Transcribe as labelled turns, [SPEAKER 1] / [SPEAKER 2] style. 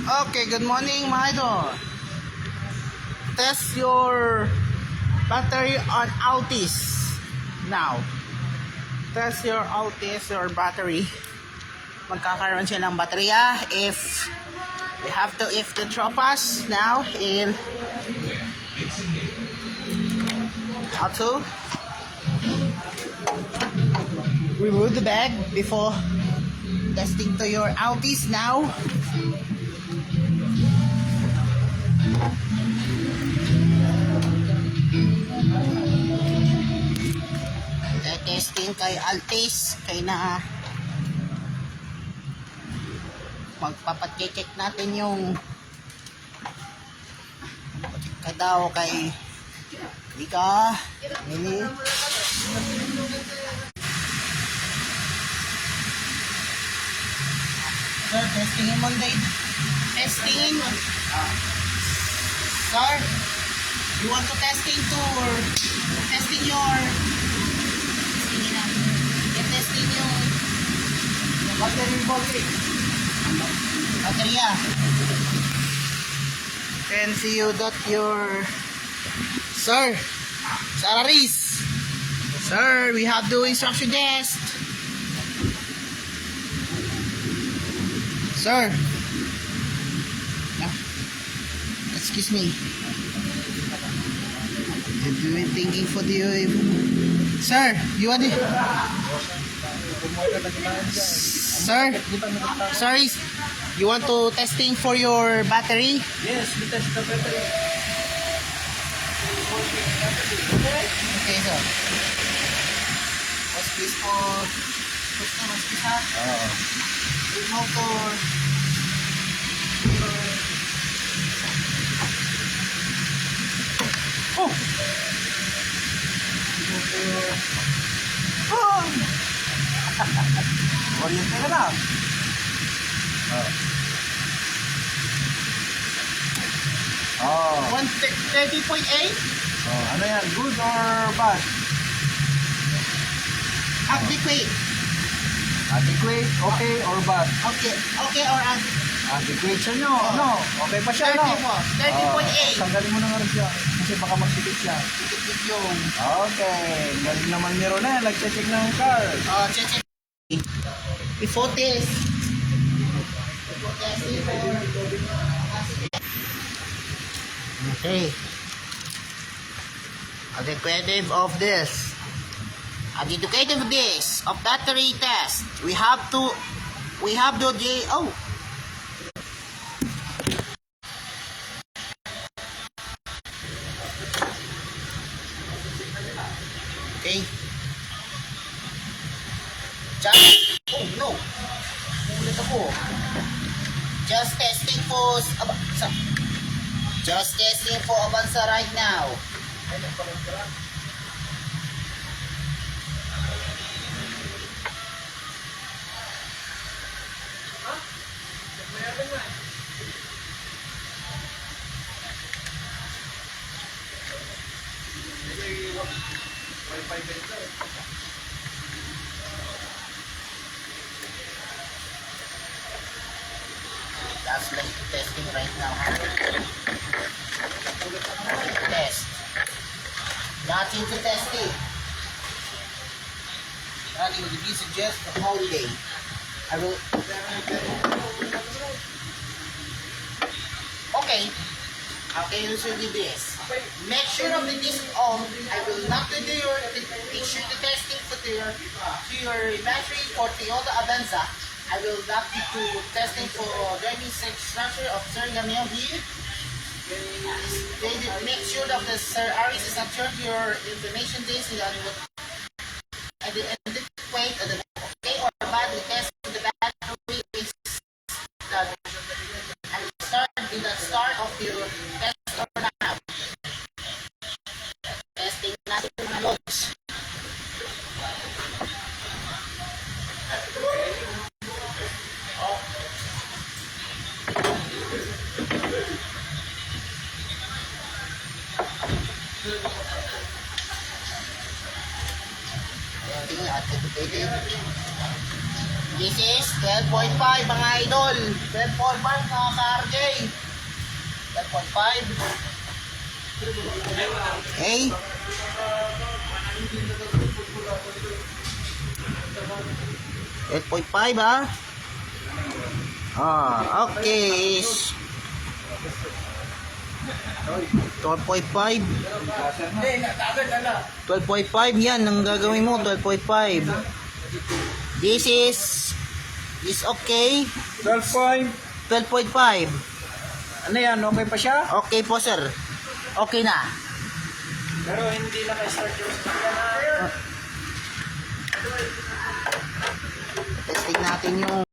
[SPEAKER 1] Okay, good morning mga idol. Test your battery on Altis now. Test your Altis, your battery. Magkakaroon siya ng baterya if the tropas now in how to remove the bag before testing to your Altis now. Testing kay Altis, kay na magpapacheck natin yung ka daw kay Ika ini sir, testing yung Monday testing sir, you want to testing your testing yung battery voltage. Baterya. Can see you that your sir, Sararis. Sir, we have the instruction test. Sir. No. Excuse me. I'm doing thinking for the sir, you want it? Sir, sorry, you want to testing for your battery?
[SPEAKER 2] Yes, we test the battery.
[SPEAKER 1] Okay, sir. What's this for? What's this ha? With motor. Oh! Oh! Oriente ka na.
[SPEAKER 2] Oh.
[SPEAKER 1] 130.8?
[SPEAKER 2] Oh, ano yan? Good or bad?
[SPEAKER 1] Adequate.
[SPEAKER 2] Adequate, okay or bad?
[SPEAKER 1] Okay. Okay or adequate?
[SPEAKER 2] Adequate siya nyo. No, okay pa siya, no?
[SPEAKER 1] 30.8.
[SPEAKER 2] Tanggalin mo na nga rin siya. Kasi baka magsikip siya.
[SPEAKER 1] Tikit yung.
[SPEAKER 2] Okay. Galing naman ni Ronel. Nag-check ng car.
[SPEAKER 1] Check. Before this. Okay. Adequative of this. Adequative of this. Of battery test. We have the JO. Okay. Just, oh no. Ulit ako. Just testing for Avanza. Just testing for Avanza right now. That's like testing right now. Test. Nothing to test it. Nothing to be suggest a holiday. I will. Okay. Okay, you should do this. Make sure of the disc on. I will not do make sure the testing for your battery for Toyota Avanza. I will not do testing for driving structure of Sir Gamil here. They make sure that the Sir Aris is not sure your information this and the point of the okay or bad the test of the battery is and start with the start of your test or not. Testing natin mga loads. Tingnan at This is 12.5 mga idol. 12.5 mga ka-RJ. 12.5. Okay. $8.5 ha. Okay. 12.5. 12.5 yan ang gagawin mo. 12.5. This is okay.
[SPEAKER 2] 12 point.
[SPEAKER 1] 12.5.
[SPEAKER 2] Ano yan? Okay pa siya?
[SPEAKER 1] Okay po sir. Okay na.
[SPEAKER 2] Pero hindi na ka-start yung sasakyan.
[SPEAKER 1] Testing natin yung